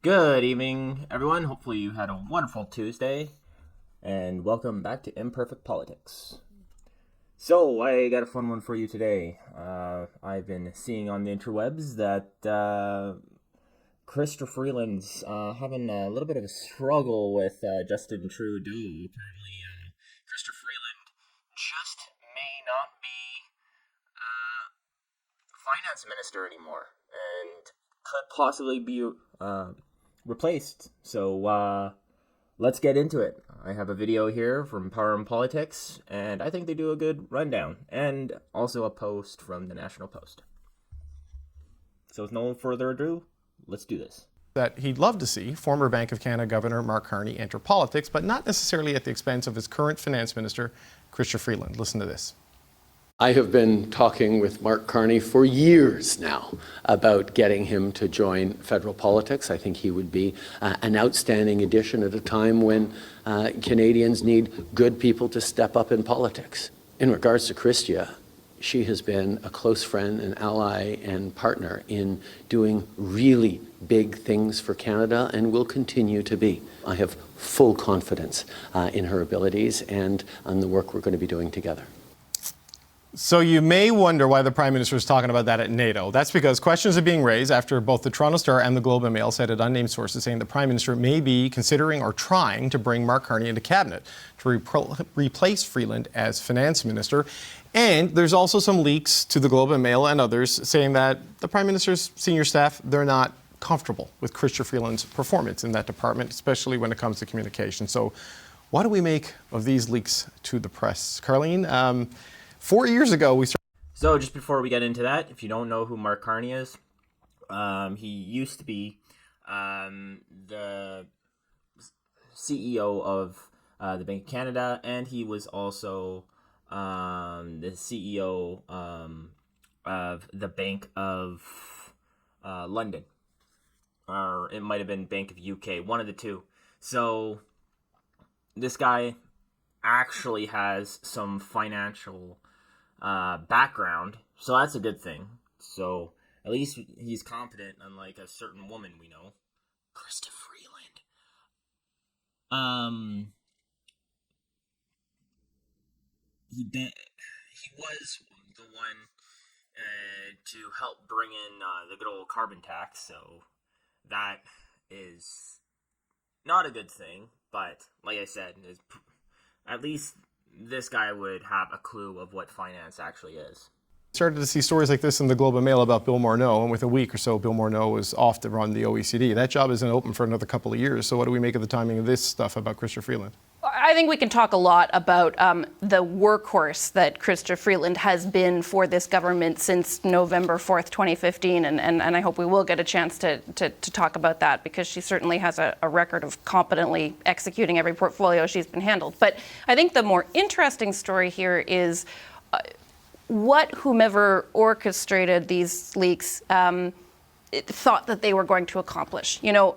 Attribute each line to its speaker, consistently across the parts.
Speaker 1: Good evening, everyone. Hopefully, you had a wonderful Tuesday, and welcome back to Imperfect Politics. So, I got a fun one for you today. I've been seeing on the interwebs that Christopher Freeland's having a little bit of a struggle with Justin Trudeau. Apparently, Christopher Freeland just may not be finance minister anymore, and could possibly be replaced. So let's get into it. I have a video here from Power and Politics, and I think they do a good rundown, and also a post from the National Post. So with no further ado, let's do this.
Speaker 2: That he'd love to see former Bank of Canada Governor Mark Carney enter politics, but not necessarily at the expense of his current finance minister, Chrystia Freeland. Listen to this.
Speaker 3: I have been talking with Mark Carney for years now about getting him to join federal politics. I think he would be an outstanding addition at a time when Canadians need good people to step up in politics. In regards to Chrystia, she has been a close friend and ally and partner in doing really big things for Canada and will continue to be. I have full confidence in her abilities and on the work we're going to be doing together.
Speaker 2: So you may wonder why the Prime Minister is talking about that at NATO. That's because questions are being raised after both the Toronto Star and the Globe and Mail cited unnamed sources saying the Prime Minister may be considering or trying to bring Mark Carney into cabinet to replace Freeland as finance minister. And there's also some leaks to the Globe and Mail and others saying that the Prime Minister's senior staff, they're not comfortable with Chrystia Freeland's performance in that department, especially when it comes to communication. So what do we make of these leaks to the press? Carlene, 4 years ago, we started.
Speaker 1: So just before we get into that, if you don't know who Mark Carney is, he used to be the CEO of the Bank of Canada, and he was also the CEO of the Bank of London, or it might have been Bank of UK, one of the two. So this guy actually has some financial background, so that's a good thing. So at least he's competent, unlike a certain woman we know, Krista Freeland. He was the one to help bring in the good old carbon tax, so that is not a good thing. But like I said, at least this guy would have a clue of what finance actually is.
Speaker 2: Started to see stories like this in the Globe and Mail about Bill Morneau, and with a week or so, Bill Morneau was off to run the OECD. That job isn't open for another couple of years. So what do we make of the timing of this stuff about Chrystia Freeland?
Speaker 4: I think we can talk a lot about the workhorse that Chrystia Freeland has been for this government since November 4th, 2015, and I hope we will get a chance to talk about that, because she certainly has a record of competently executing every portfolio she's been handled. But I think the more interesting story here is what whomever orchestrated these leaks thought that they were going to accomplish. You know,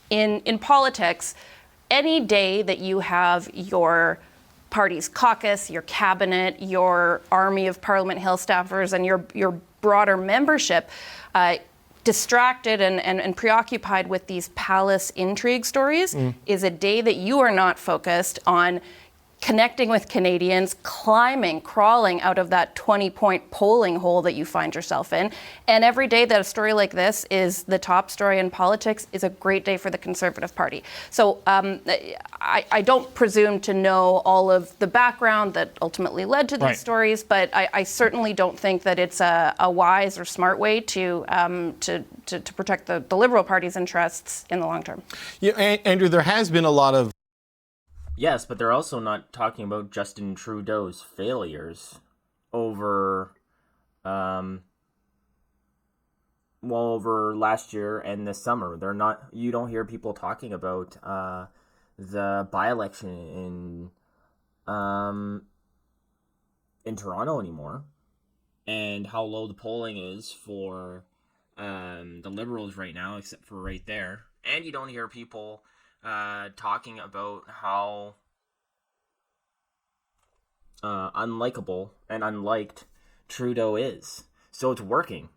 Speaker 4: in politics, any day that you have your party's caucus, your cabinet, your army of Parliament Hill staffers, and your broader membership distracted and preoccupied with these palace intrigue stories is a day that you are not focused on connecting with Canadians, crawling out of that 20-point polling hole that you find yourself in. And every day that a story like this is the top story in politics is a great day for the Conservative Party. So I don't presume to know all of the background that ultimately led to these stories, but I certainly don't think that it's a wise or smart way to protect the Liberal Party's interests in the long term.
Speaker 2: Yeah, Andrew, there has been a lot of.
Speaker 1: Yes, but they're also not talking about Justin Trudeau's failures over, over last year and this summer. They're not. You don't hear people talking about the by-election in Toronto anymore, and how low the polling is for the Liberals right now, except for right there. And you don't hear people talking about how unlikable and unliked Trudeau is. So it's working.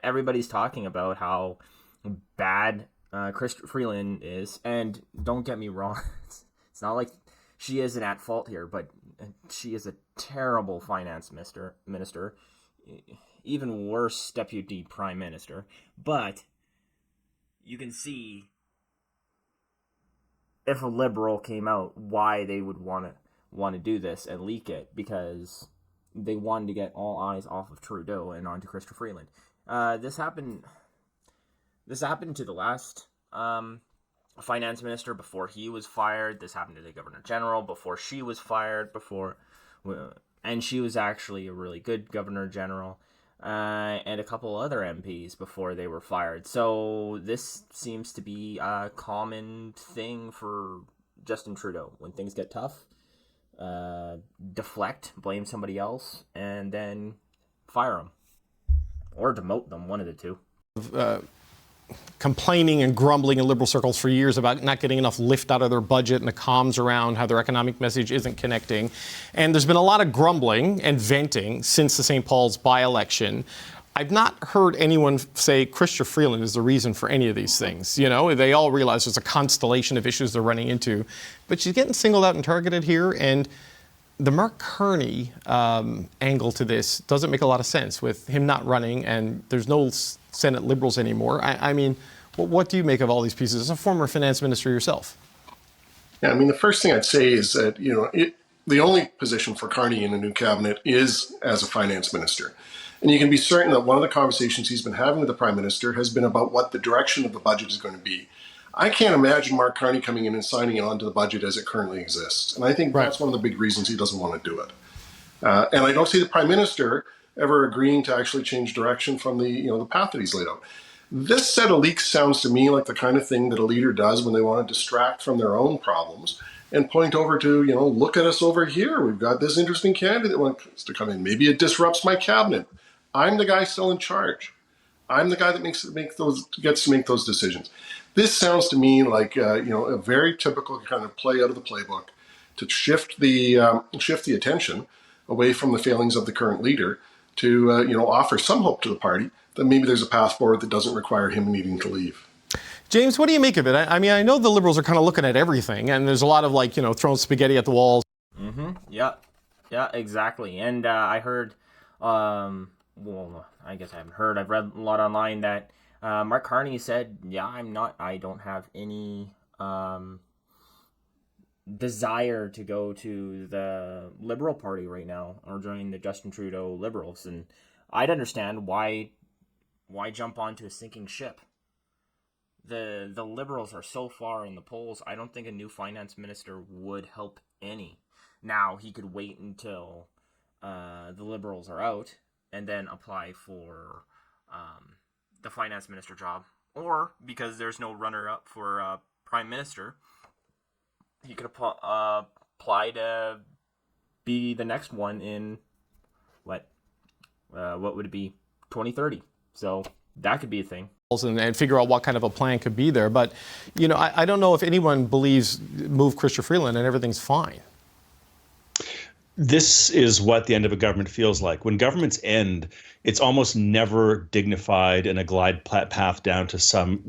Speaker 1: Everybody's talking about how bad Christopher Freeland is. And don't get me wrong, it's not like she isn't at fault here, but she is a terrible finance minister, even worse deputy prime minister. But you can see, if a Liberal came out, why they would want to do this and leak it, because they wanted to get all eyes off of Trudeau and onto Christopher Freeland. This happened to the last finance minister before he was fired. This happened to the Governor General before she was fired. And she was actually a really good Governor General. And a couple other MPs before they were fired. So this seems to be a common thing for Justin Trudeau. When things get tough, deflect, blame somebody else, and then fire them. Or demote them, one of the two.
Speaker 2: Complaining and grumbling in Liberal circles for years about not getting enough lift out of their budget and the comms around how their economic message isn't connecting. And there's been a lot of grumbling and venting since the St. Paul's by-election. I've not heard anyone say Chrystia Freeland is the reason for any of these things. You know, they all realize there's a constellation of issues they're running into. But she's getting singled out and targeted here. And the Mark Carney angle to this doesn't make a lot of sense with him not running and there's no Senate Liberals anymore. I mean, what do you make of all these pieces as a former finance minister yourself?
Speaker 5: Yeah, I mean, the first thing I'd say is that, the only position for Carney in a new cabinet is as a finance minister. And you can be certain that one of the conversations he's been having with the Prime Minister has been about what the direction of the budget is going to be. I can't imagine Mark Carney coming in and signing on to the budget as it currently exists. And I think that's one of the big reasons he doesn't want to do it. And I don't see the Prime Minister ever agreeing to actually change direction from the path that he's laid out. This set of leaks sounds to me like the kind of thing that a leader does when they want to distract from their own problems and point over to, look at us over here. We've got this interesting candidate that wants to come in. Maybe it disrupts my cabinet. I'm the guy still in charge. I'm the guy that gets to make those decisions. This sounds to me like a very typical kind of play out of the playbook to shift the attention away from the failings of the current leader to offer some hope to the party that maybe there's a path forward that doesn't require him needing to leave.
Speaker 2: James, what do you make of it? I mean, I know the Liberals are kind of looking at everything, and there's a lot of throwing spaghetti at the walls.
Speaker 1: Mm-hmm. Yeah, exactly. And I heard, I guess I haven't heard. I've read a lot online that Mark Carney said, I don't have any desire to go to the Liberal Party right now or join the Justin Trudeau Liberals. And I'd understand why jump onto a sinking ship. The Liberals are so far in the polls, I don't think a new finance minister would help any. Now, he could wait until the Liberals are out and then apply for the finance minister job. Or, because there's no runner-up for prime minister, he could apply to be the next one in, what would it be, 2030. So that could be a thing.
Speaker 2: And figure out what kind of a plan could be there. But, I don't know if anyone believes move Chrystia Freeland and everything's fine.
Speaker 6: This is what the end of a government feels like. When governments end, it's almost never dignified and a glide path down to some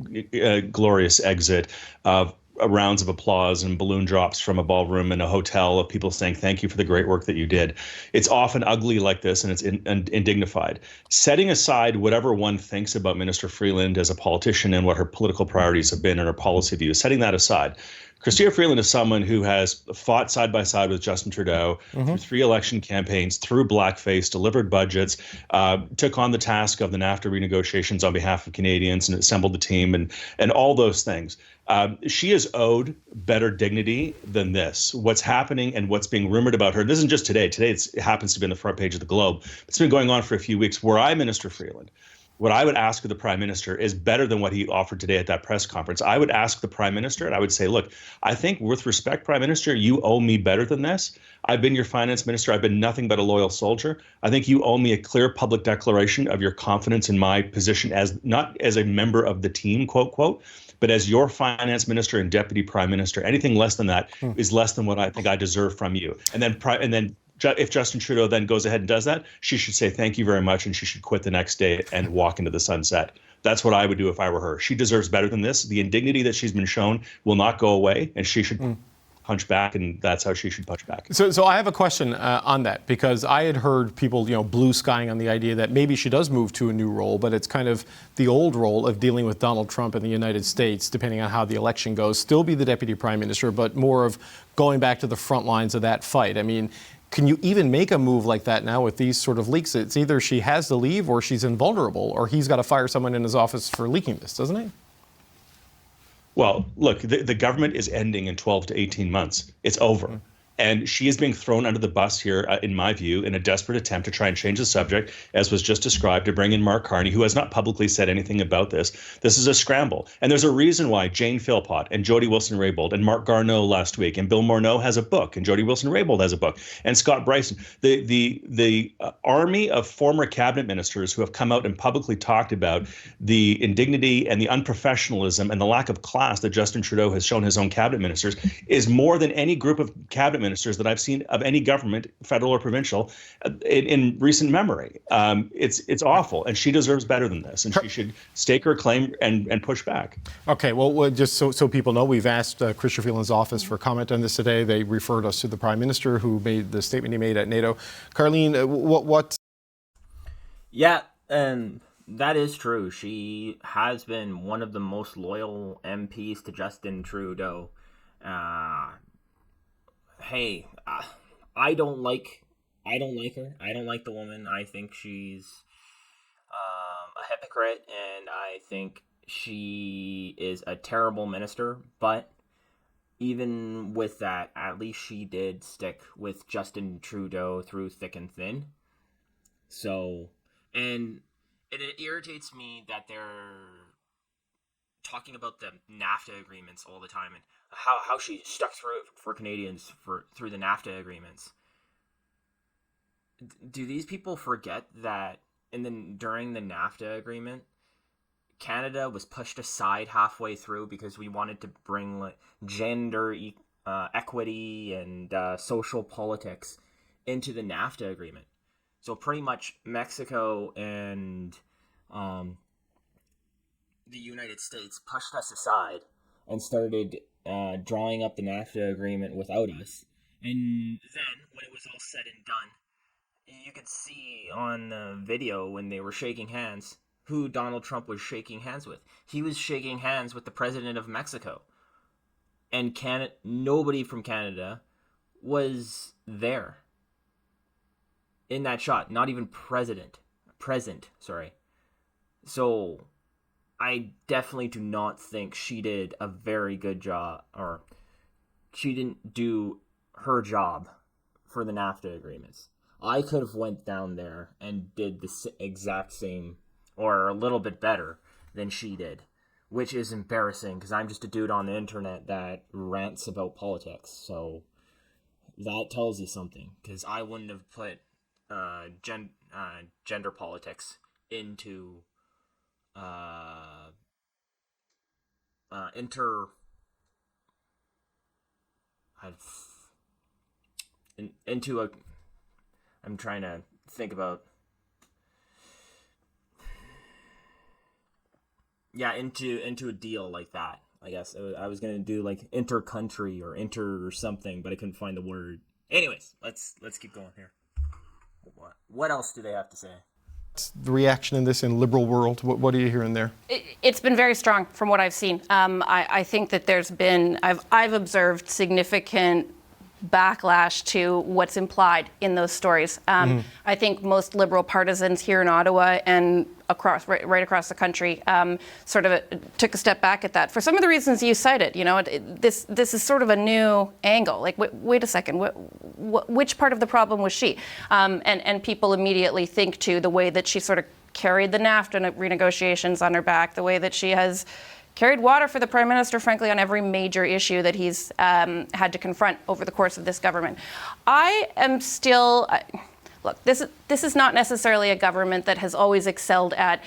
Speaker 6: glorious exit of rounds of applause and balloon drops from a ballroom in a hotel of people saying thank you for the great work that you did. It's often ugly like this, and it's indignified. Setting aside whatever one thinks about Minister Freeland as a politician and what her political priorities have been and her policy views, setting that aside, Chrystia Freeland is someone who has fought side by side with Justin Trudeau through 3 election campaigns, through blackface, delivered budgets, took on the task of the NAFTA renegotiations on behalf of Canadians and assembled the team and all those things. She is owed better dignity than this. What's happening and what's being rumored about her, this isn't just today. Today it happens to be on the front page of the Globe. It's been going on for a few weeks. Were I Minister Freeland, what I would ask of the Prime Minister is better than what he offered today at that press conference. I would ask the Prime Minister, and I would say, look, I think with respect, Prime Minister, you owe me better than this. I've been your finance minister. I've been nothing but a loyal soldier. I think you owe me a clear public declaration of your confidence in my position as not as a member of the team, quote, quote, but as your finance minister and deputy prime minister. Anything less than that is less than what I think I deserve from you. And then if Justin Trudeau then goes ahead and does that, she should say thank you very much, and she should quit the next day and walk into the sunset. That's what I would do if I were her. She deserves better than this. The indignity that she's been shown will not go away, and she should punch back, and that's how she should punch back.
Speaker 2: So I have a question on that, because I had heard people, blue skying on the idea that maybe she does move to a new role, but it's kind of the old role of dealing with Donald Trump in the United States, depending on how the election goes, still be the deputy prime minister, but more of going back to the front lines of that fight. I mean, can you even make a move like that now with these sort of leaks? It's either she has to leave or she's invulnerable, or he's got to fire someone in his office for leaking this, doesn't he?
Speaker 6: Well, look, the government is ending in 12 to 18 months. It's over. And she is being thrown under the bus here, in my view, in a desperate attempt to try and change the subject, as was just described, to bring in Mark Carney, who has not publicly said anything about this. This is a scramble. And there's a reason why Jane Philpott and Jody Wilson-Raybould and Mark Garneau last week, and Bill Morneau has a book, and Jody Wilson-Raybould has a book, and Scott Bryson. The army of former cabinet ministers who have come out and publicly talked about the indignity and the unprofessionalism and the lack of class that Justin Trudeau has shown his own cabinet ministers is more than any group of cabinet ministers that I've seen of any government, federal or provincial, in recent memory. It's awful, and she deserves better than this, and she should stake her claim and push back. Okay,
Speaker 2: well, just so people know, we've asked Chrystia Freeland's office for comment on this today. They referred us to the Prime Minister, who made the statement he made at NATO. Carleen, what?
Speaker 1: Yeah, that is true. She has been one of the most loyal MPs to Justin Trudeau. Hey, I don't like her. I don't like the woman. I think she's a hypocrite, and I think she is a terrible minister. But even with that, at least she did stick with Justin Trudeau through thick and thin. So, and it irritates me that they're talking about the NAFTA agreements all the time, and how she stuck through it for Canadians through the NAFTA agreements. Do these people forget that during the NAFTA agreement, Canada was pushed aside halfway through because we wanted to bring gender equity and social politics into the NAFTA agreement. So pretty much Mexico and the United States pushed us aside and started drawing up the NAFTA agreement without us. And then, when it was all said and done, you could see on the video when they were shaking hands who Donald Trump was shaking hands with. He was shaking hands with the president of Mexico. And nobody from Canada was there in that shot. Not even present, sorry. So I definitely do not think she did a very good job, or she didn't do her job for the NAFTA agreements. I could have went down there and did the exact same, or a little bit better than she did, which is embarrassing because I'm just a dude on the internet that rants about politics. So that tells you something, because I wouldn't have put gender politics into I'm trying to think about into a deal like that. I guess I was gonna do like inter-country or inter or something, but I couldn't find the word. Anyways, let's keep going here. What else do they have to say?
Speaker 2: The reaction in this in liberal world, what are you hearing there?
Speaker 4: It's been very strong from what I've seen. I think that there's been, I've observed significant backlash to what's implied in those stories. I think most liberal partisans here in Ottawa and right across the country sort of took a step back at that for some of the reasons you cited. You know, this is sort of a new angle. Like, wait a second, which part of the problem was she? And people immediately think to the way that she sort of carried the NAFTA renegotiations on her back, the way that she has carried water for the Prime Minister, frankly, on every major issue that he's had to confront over the course of this government. I am still... Look, this is not necessarily a government that has always excelled at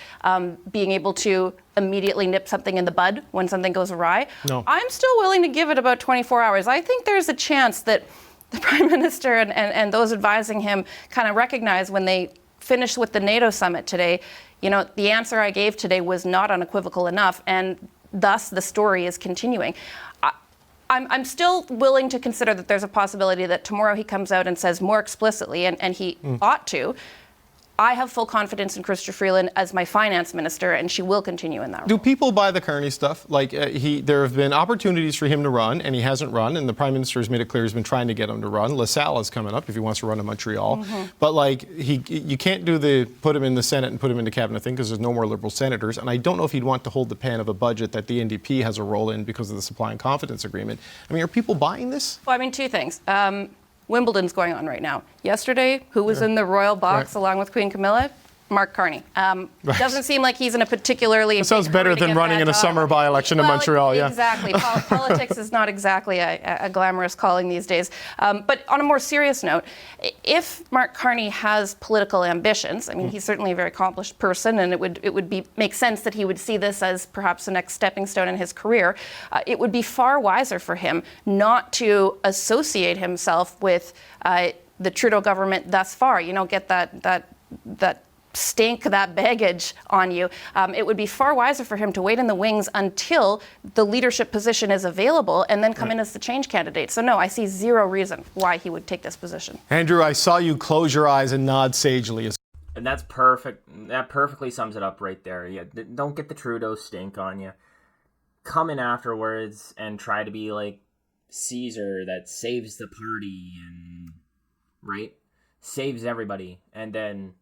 Speaker 4: being able to immediately nip something in the bud when something goes awry.
Speaker 2: No.
Speaker 4: I'm still willing to give it about 24 hours. I think there's a chance that the Prime Minister and those advising him kind of recognize when they finish with the NATO summit today. The answer I gave today was not unequivocal enough, and thus the story is continuing. I'm still willing to consider that there's a possibility that tomorrow he comes out and says more explicitly, and he ought to, I have full confidence in Chrystia Freeland as my finance minister, and she will continue in that role.
Speaker 2: Do people buy the Carney stuff? Like, there have been opportunities for him to run, and he hasn't run, and the Prime Minister has made it clear he's been trying to get him to run. LaSalle is coming up if he wants to run to Montreal. But, like, you can't do the put him in the Senate and put him into cabinet thing because there's no more Liberal senators, and I don't know if he'd want to hold the pen of a budget that the NDP has a role in because of the supply and confidence agreement. I mean, are people buying this?
Speaker 4: Well, I mean, two things. Wimbledon's going on right now. Yesterday, who was in the royal box along with Queen Camilla? Mark Carney. Doesn't seem like he's in a particularly...
Speaker 2: That sounds better than running in a summer by-election in Montreal, yeah.
Speaker 4: Exactly. Politics is not exactly a glamorous calling these days. But on a more serious note, if Mark Carney has political ambitions, I mean, he's certainly a very accomplished person, and it would make sense that he would see this as perhaps the next stepping stone in his career. It would be far wiser for him not to associate himself with the Trudeau government thus far. Get that stink, that baggage on you. It would be far wiser for him to wait in the wings until the leadership position is available and then come in as the change candidate. So no, I see zero reason why he would take this position.
Speaker 2: Andrew, I saw you close your eyes and nod sagely.
Speaker 1: And that's perfect. That perfectly sums it up right there. Yeah, don't get the Trudeau stink on you. Come in afterwards and try to be like Caesar that saves the party and, right? Saves everybody. And then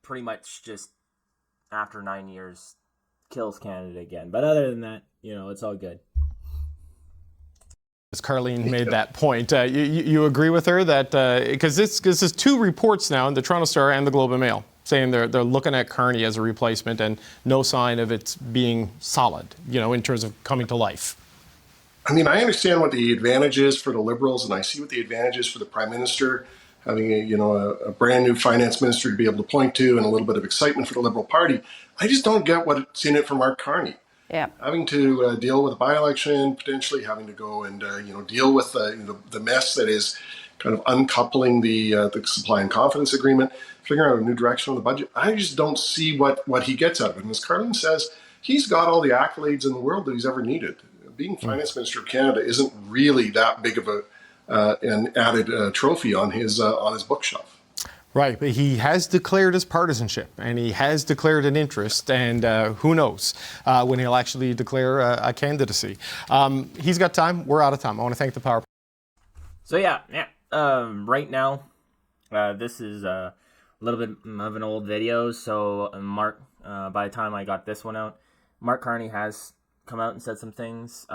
Speaker 1: pretty much just after 9 years kills Canada again. But other than that, it's all good.
Speaker 2: As Carleen made that point, you agree with her that because this is two reports now in the Toronto Star and the Globe and Mail saying they're looking at Carney as a replacement and no sign of it being solid, in terms of coming to life.
Speaker 5: I mean, I understand what the advantage is for the Liberals, and I see what the advantage is for the Prime Minister, having a brand new finance minister to be able to point to and a little bit of excitement for the Liberal Party. I just don't get what's in it for Mark Carney.
Speaker 4: Yeah.
Speaker 5: Having to deal with a by-election, potentially having to go and deal with the mess that is kind of uncoupling the supply and confidence agreement, figuring out a new direction on the budget. I just don't see what he gets out of it. And as Carleen says, he's got all the accolades in the world that he's ever needed. Being finance minister of Canada isn't really that big of an added trophy on his bookshelf.
Speaker 2: Right, but he has declared his partisanship, and he has declared an interest, and who knows when he'll actually declare a candidacy. He's got time. We're out of time. I want to thank the Power.
Speaker 1: So right now, this is a little bit of an old video. So Mark, by the time I got this one out, Mark Carney has come out and said some things.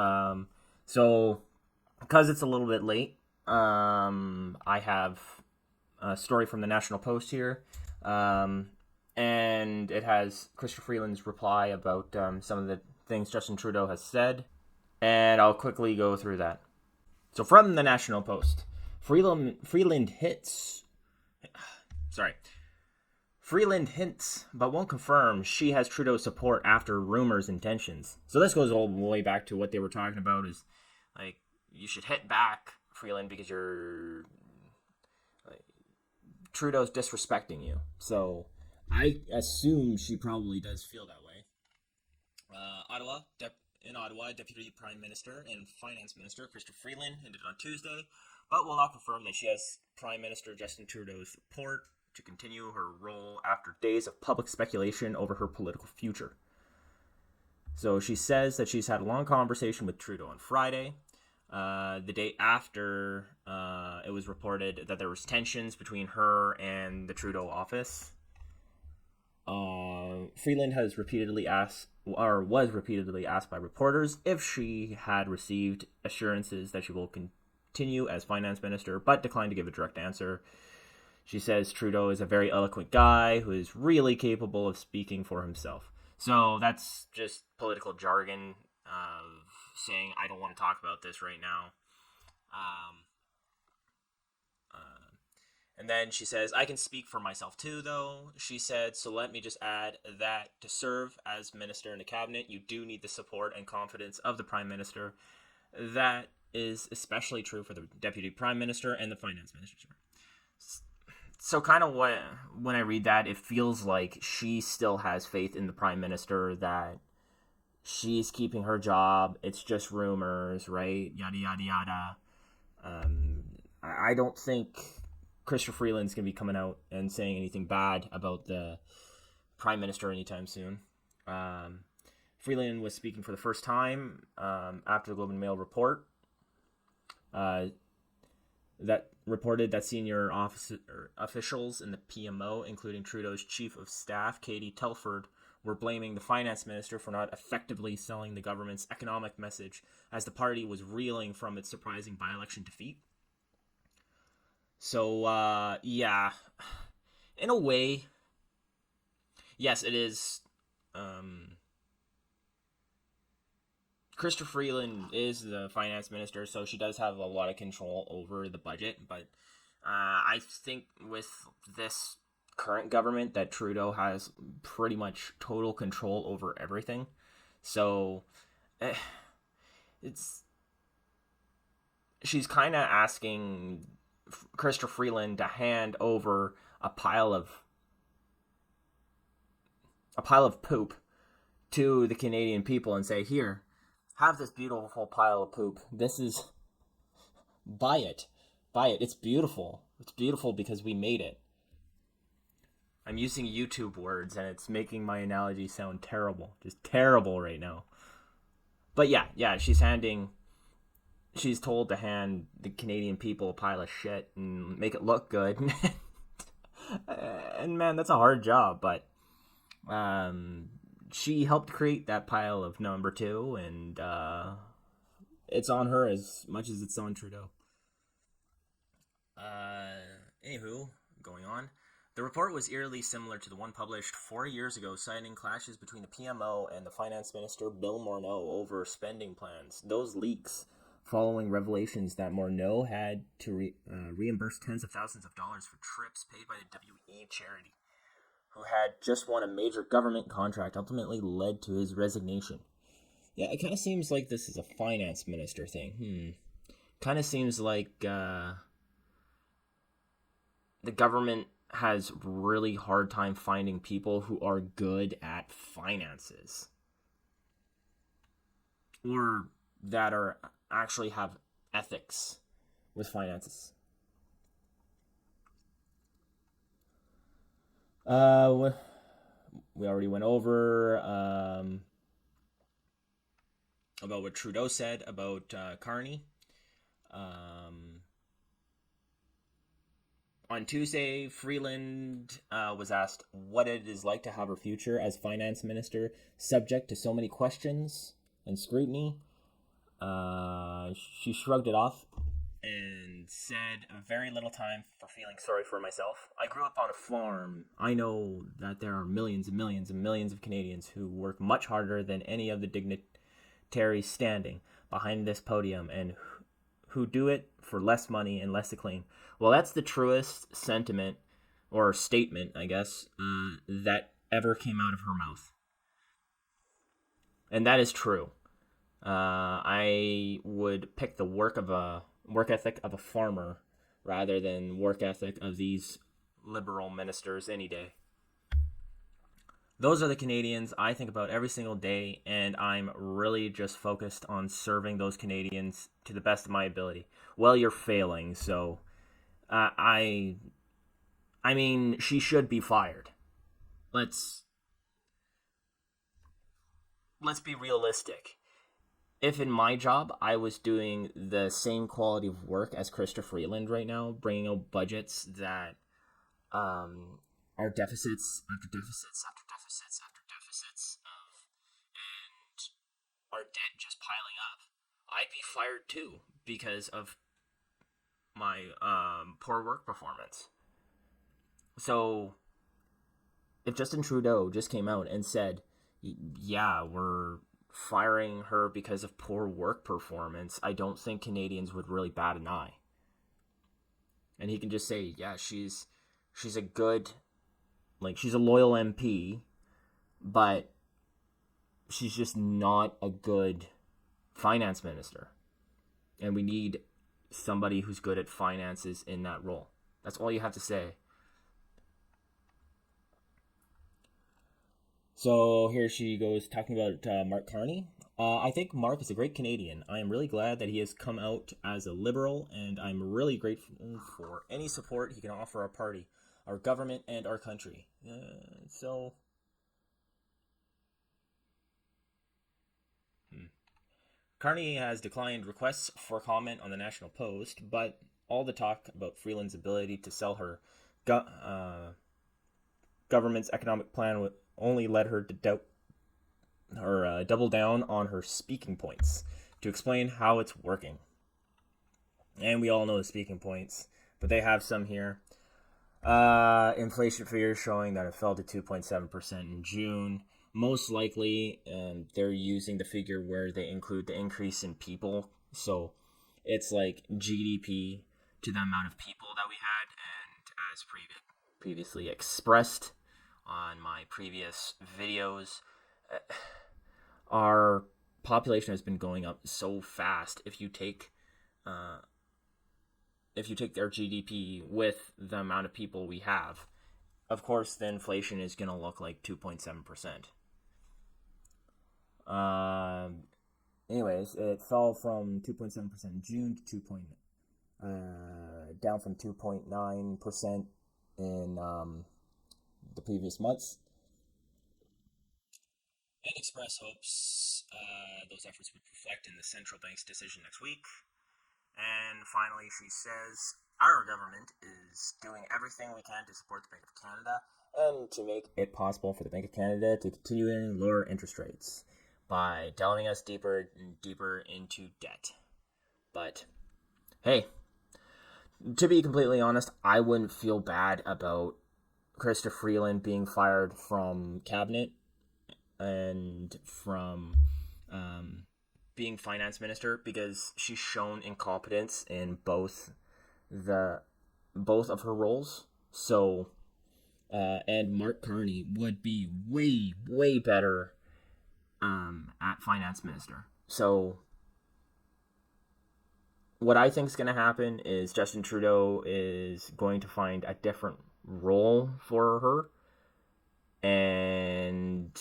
Speaker 1: So because it's a little bit late, I have a story from the National Post here, and it has Chrystia Freeland's reply about some of the things Justin Trudeau has said, and I'll quickly go through that. So from the National Post, Freeland hints, but won't confirm she has Trudeau's support after rumors intentions. So this goes all the way back to what they were talking about is, like, you should hit back, Freeland, because Trudeau's disrespecting you. So I assume she probably does feel that way. In Ottawa, Deputy Prime Minister and Finance Minister Chrystia Freeland ended on Tuesday, but will not confirm that she has Prime Minister Justin Trudeau's support to continue her role after days of public speculation over her political future. So she says that she's had a long conversation with Trudeau on Friday, the day after it was reported that there was tensions between her and the Trudeau office. Freeland was repeatedly asked by reporters if she had received assurances that she will continue as finance minister, but declined to give a direct answer. She says Trudeau is a very eloquent guy who is really capable of speaking for himself. So that's just political jargon of saying, I don't want to talk about this right now. And then she says, I can speak for myself too, though. She said, so let me just add that to serve as minister in the cabinet, you do need the support and confidence of the prime minister. That is especially true for the deputy prime minister and the finance minister. So kind of when I read that, it feels like she still has faith in the prime minister that she's keeping her job. It's just rumors, right? Yada yada yada. I don't think Christopher Freeland's gonna be coming out and saying anything bad about the prime minister anytime soon. Freeland was speaking for the first time after the Globe and Mail report that reported that senior officials in the PMO, including Trudeau's chief of staff, Katie Telford, were blaming the finance minister for not effectively selling the government's economic message as the party was reeling from its surprising by-election defeat. So, yeah, in a way, yes, it is. Christopher Freeland is the finance minister, so she does have a lot of control over the budget. But I think with this current government that Trudeau has pretty much total control over everything. So she's kind of asking Christopher Freeland to hand over a pile of poop to the Canadian people and say, here, have this beautiful pile of poop. Buy it. It's beautiful. It's beautiful because we made it. I'm using YouTube words and it's making my analogy sound terrible. Just terrible right now. But yeah, she's told to hand the Canadian people a pile of shit and make it look good. And man, that's a hard job, but she helped create that pile of number 2, and it's on her as much as it's on Trudeau. Anywho, going on. The report was eerily similar to the one published 4 years ago, citing clashes between the PMO and the finance minister Bill Morneau over spending plans. Those leaks following revelations that Morneau had to reimburse tens of thousands of dollars for trips paid by the WE charity, who had just won a major government contract, ultimately led to his resignation. Yeah, it kind of seems like this is a finance minister thing. Kind of seems like the government has really hard time finding people who are good at finances. Or that are actually have ethics with finances. We already went over about what Trudeau said about Carney. On Tuesday, Freeland was asked what it is like to have her future as finance minister subject to so many questions and scrutiny. She shrugged it off and said, very little time for feeling sorry for myself. I grew up on a farm. I know that there are millions and millions and millions of Canadians who work much harder than any of the dignitaries standing behind this podium and who do it for less money and less acclaim. Well, that's the truest sentiment or statement, I guess, that ever came out of her mouth. And that is true. I would pick the work ethic of a farmer rather than work ethic of these liberal ministers any day. Those are the Canadians I think about every single day, and I'm really just focused on serving those Canadians to the best of my ability. Well, you're failing, so I mean, she should be fired. Let's be realistic. If in my job I was doing the same quality of work as Christopher Freeland right now, bringing out budgets that are deficits after deficits after deficits after deficits and our debt just piling up, I'd be fired too because of my poor work performance. So if Justin Trudeau just came out and said, yeah, we're firing her because of poor work performance, I don't think Canadians would really bat an eye. And he can just say, yeah, she's a good, she's a loyal MP, but she's just not a good finance minister. And we need somebody who's good at finances in that role. That's all you have to say. So here she goes talking about Mark Carney. I think Mark is a great Canadian. I am really glad that he has come out as a liberal, and I'm really grateful for any support he can offer our party, our government, and our country. Carney has declined requests for comment on the National Post, but all the talk about Freeland's ability to sell her government's economic plan only led her to doubt or double down on her speaking points to explain how it's working. And we all know the speaking points, but they have some here. Inflation figures showing that it fell to 2.7% in June. Most likely, they're using the figure where they include the increase in people. So it's like GDP to the amount of people that we had. And as previously expressed on my previous videos, our population has been going up so fast. If you take their GDP with the amount of people we have, of course, the inflation is going to look like 2.7%. Anyways, it fell from 2.7% in June to down from 2.9% in the previous months. And express hopes those efforts would reflect in the central bank's decision next week. And finally, she says, our government is doing everything we can to support the Bank of Canada and to make it possible for the Bank of Canada to continue to lower interest rates by delving us deeper and deeper into debt. But, hey, to be completely honest, I wouldn't feel bad about Chrystia Freeland being fired from cabinet and from being finance minister, because she's shown incompetence in both of her roles. So and Mark Carney would be way better at finance minister. So what I think is going to happen is Justin Trudeau is going to find a different role for her, and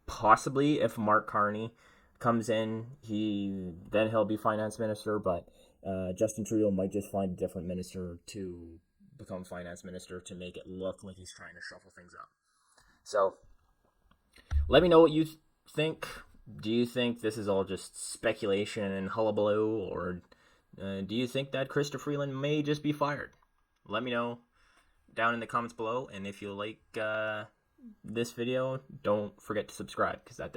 Speaker 1: possibly if Mark Carney comes in, he'll be finance minister, but Justin Trudeau might just find a different minister to become finance minister to make it look like he's trying to shuffle things up. So let me know what you think. Do you think this is all just speculation and hullabaloo, or do you think that Chrystia Freeland may just be fired? Let me know down in the comments below, and if you like this video, don't forget to subscribe, because that